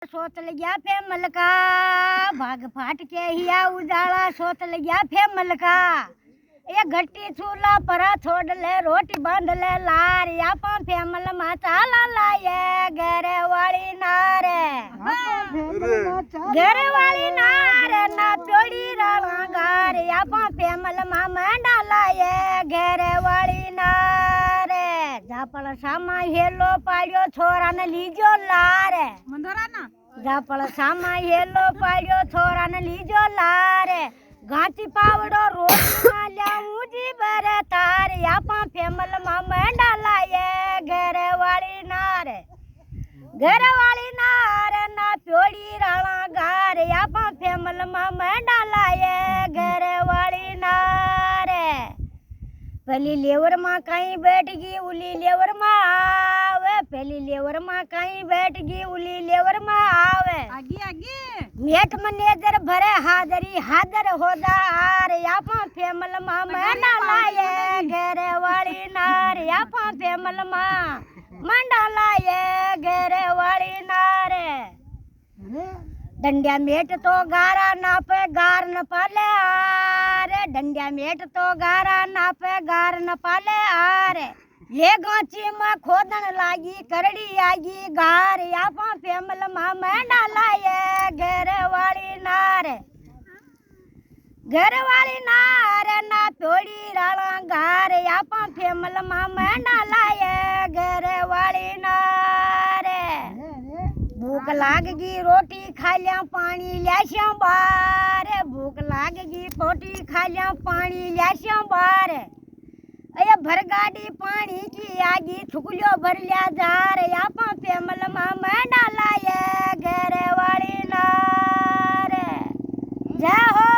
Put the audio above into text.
सोत लग्या फे मलका भाग फाट के हिया उजाला सोत लग्या फे मलका ये घट्टी चूल्हा परा छोड़ ले रोटी बांध ले लार या पा फेमल मा चाला लाए घरे वाली नारे ना प्योड़ी राणा गार या पा फेमल मा मंडा लाए घरे वाली नारे जापल सामा हेलो पाड़ियो छोरा ने लीजो लारे मंदोरा ना जापल सामा हेलो पाड़ियो छोरा ने लीजो लारे गाची पावड़ो रोटी ना लाऊं जी बरे तार या पा फेमल मा मंडा लाए घरे वाली नारे ना प्योड़ी राणा गार या पा फेमल मा मंडा लाए घरे वाली नारे पहली लेवर माँ कहीं बैठ गई उली लेवर माँ आवे पहली लेवर माँ कहीं बैठ गई उली लेवर माँ आवे आगे आगे मेट मनेजर भरे हाजरी हाजर हो जा आर या पा फेमल माँ मंडा लाए घरे वाली नार या पा फेमल माँ मंडा लाए घरे वाली नारे डंडिया मेट तो गारा नापे गार न पाले आरे डंडिया मेट तो गारा नापे गार न पाले आरे ये गांची में खोदन लागी करड़ी आगी गार या पा फेमल मा मंडा लाए घरे वाली नारे ना प्योड़ी राणा गार या पा फेमल मा मंडा लाए घरे वाली नारे भूख लागगी रोटी खा लिया पानी ल्याश्या बार भूख लागगी रोटी खा लिया पानी ल्याश्या बार अया भर गाड़ी पानी की आगी थुकलियो भर लिया जार या पा फेमल मा मंडा लाए घरे वाली नारे जय हो।